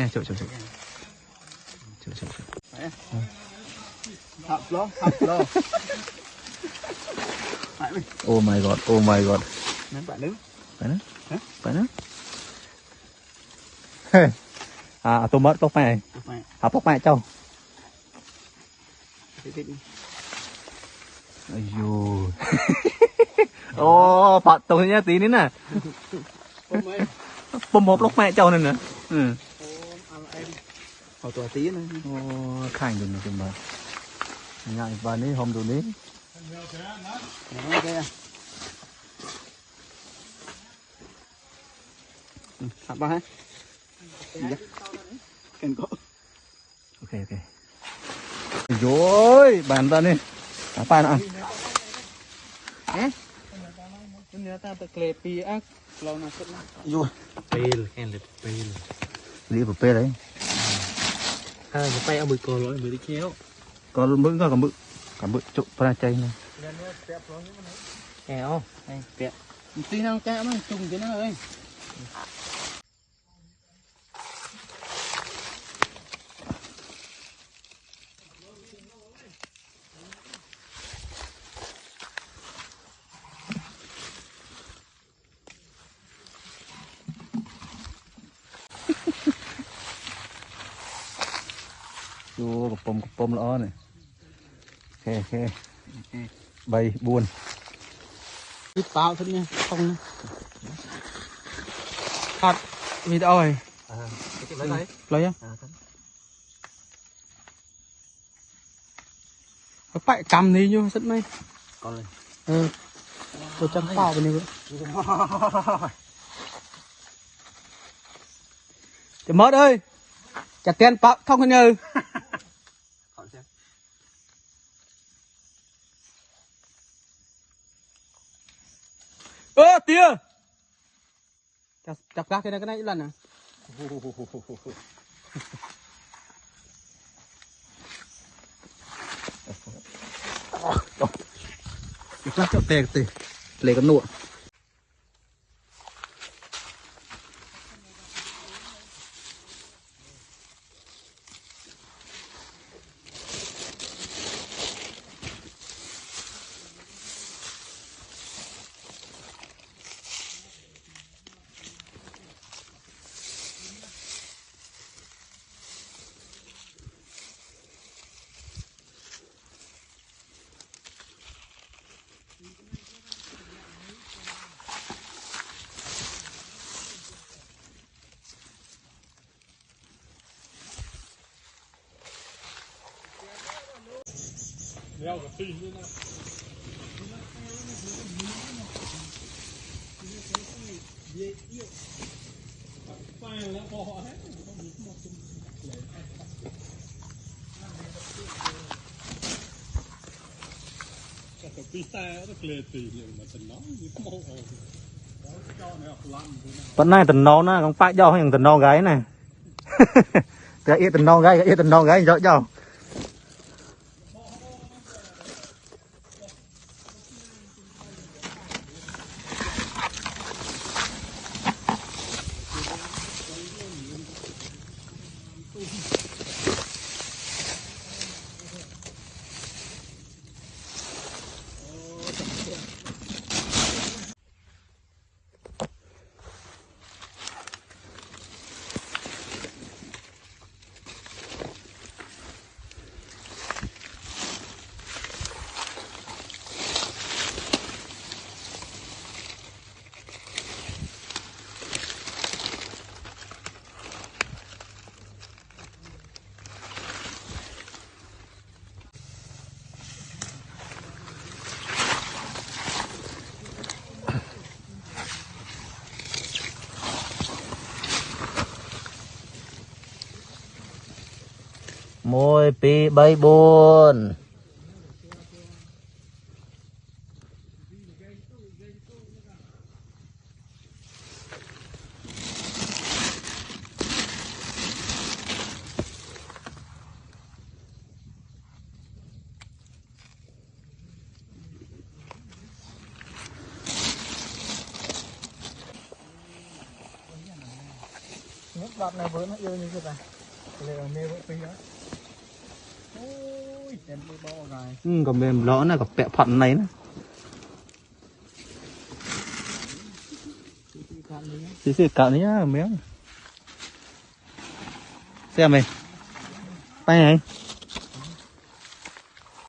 Chụp. Hấp lô. Oh my god. Ném bạn đứng. Phải nữa. Tôi mất bốc mẹ. Bốc mẹ châu. Ayo. Phạt tôi nhá tí nữa nè. Bông hộp lốc mẹ châu này nè. Hồi tuổi tí nữa. Khanh đừng được mà. Ngại vào ní hôm đồ ní. Hạt ba hết. Cần có. Ok. Rồi, bàn ta đi. Apa nak? Ternyata terkelepi kalau nasib lah. Yo. Pel, kan lep pel. Đi vào pê đấy. Cái bay ở bự cò lỗi bự đi chéo. Còn mực còn mực chụp ra chay này. Kéo, đây, kẹo. Tí năng kẹo nó trùng thế nào ơi. Vô cặp bông lõ này. Ok. Bay buồn. Ít bao thôi nha, không nha. Hạt vịt ơi. Lấy á. Phải cầm đi vô rất mấy. Con này. Tôi chăm bao bên này. Chị mất ơi. Chặt tiền bạc không có nhờ. Tia. Chặt gác cái này lần à. Lát cho tè lấy con nụa. Leo cả pin luôn á. Cái pizza nó kề tỉ nhưng mà tình nó như mồ hôi. Vẫn này tình nó không phải do hay tình nó gái này. Cái ý tình nó gái cho. Môi pi bay buồn. đọt này với nó yêu như thế này để mê vợ phi đó ôi em đi bo rồi còn mềm lõ này có bẹ phận này nữa xí cạn nhá méo xem mày tay này